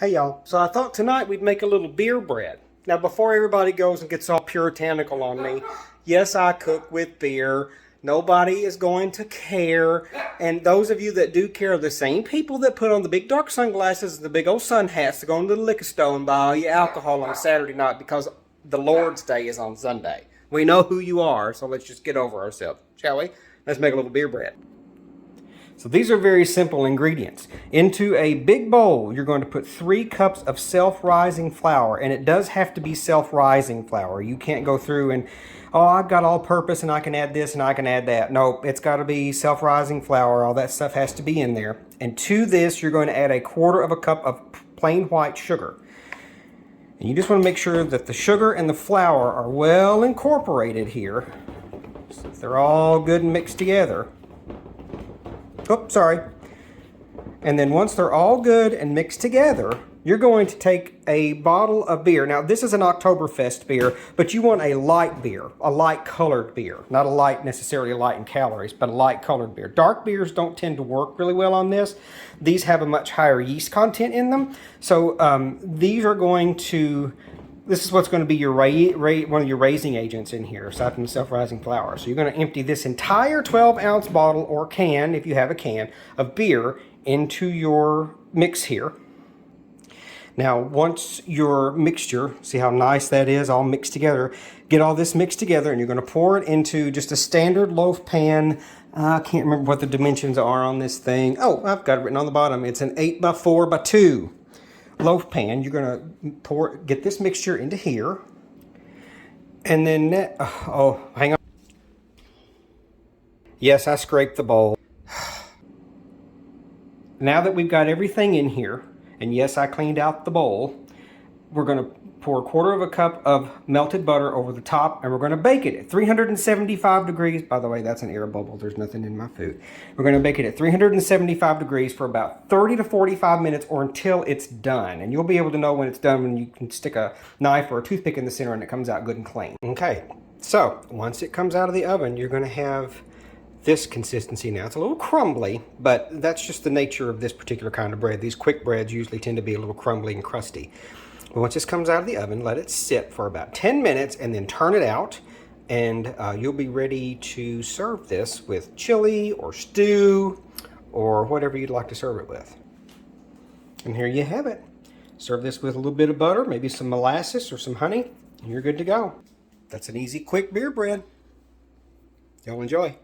Hey y'all, so I thought tonight we'd make a little beer bread. Now before everybody goes and gets all puritanical on me, yes, I cook with beer. Nobody is going to care. And those of you that do care are the same people that put on the big dark sunglasses and the big old sun hats to go into the liquor store and buy all your alcohol on a Saturday night because the Lord's Day is on Sunday. We know who you are, so let's just get over ourselves, shall we? Let's make a little beer bread. So these are very simple ingredients. Into a big bowl, you're going to put 3 cups of self-rising flour, and it does have to be self-rising flour. You can't go through and, oh, I've got all-purpose and I can add this and I can add that. Nope, it's got to be self-rising flour. All that stuff has to be in there. And to this, you're going to add 1/4 cup of plain white sugar. And you just want to make sure that the sugar and the flour are well incorporated here. So they're all good and mixed together. Oops, sorry. And then once they're all good and mixed together, you're going to take a bottle of beer. Now, this is an Oktoberfest beer, but you want a light beer, a light colored beer. Not a light, necessarily light in calories, but a light colored beer. Dark beers don't tend to work really well on this. These have a much higher yeast content in them. So these are going to... This is what's going to be your one of your raising agents in here, aside from the self-rising flour. So you're going to empty this entire 12-ounce bottle or can, if you have a can, of beer into your mix here. Now, once your mixture, see how nice that is, all mixed together, get all this mixed together, and you're going to pour it into just a standard loaf pan. I can't remember what the dimensions are on this thing. Oh, I've got it written on the bottom. It's an 8x4x2. Loaf pan. You're going to get this mixture into here, and then hang on. Yes, I scraped the bowl. Now that we've got everything in here, and yes, I cleaned out the bowl, we're going to pour 1/4 cup of melted butter over the top, and we're going to bake it at 375 degrees. By the way, that's an air bubble. There's nothing in my food. We're going to bake it at 375 degrees for about 30 to 45 minutes or until it's done. And you'll be able to know when it's done when you can stick a knife or a toothpick in the center and it comes out good and clean. Okay, so once it comes out of the oven, you're going to have this consistency now. It's a little crumbly, but that's just the nature of this particular kind of bread. These quick breads usually tend to be a little crumbly and crusty. Once this comes out of the oven, let it sit for about 10 minutes and then turn it out, and you'll be ready to serve this with chili or stew or whatever you'd like to serve it with. And here you have it. Serve this with a little bit of butter, maybe some molasses or some honey, and you're good to go. That's an easy, quick beer bread. Y'all enjoy.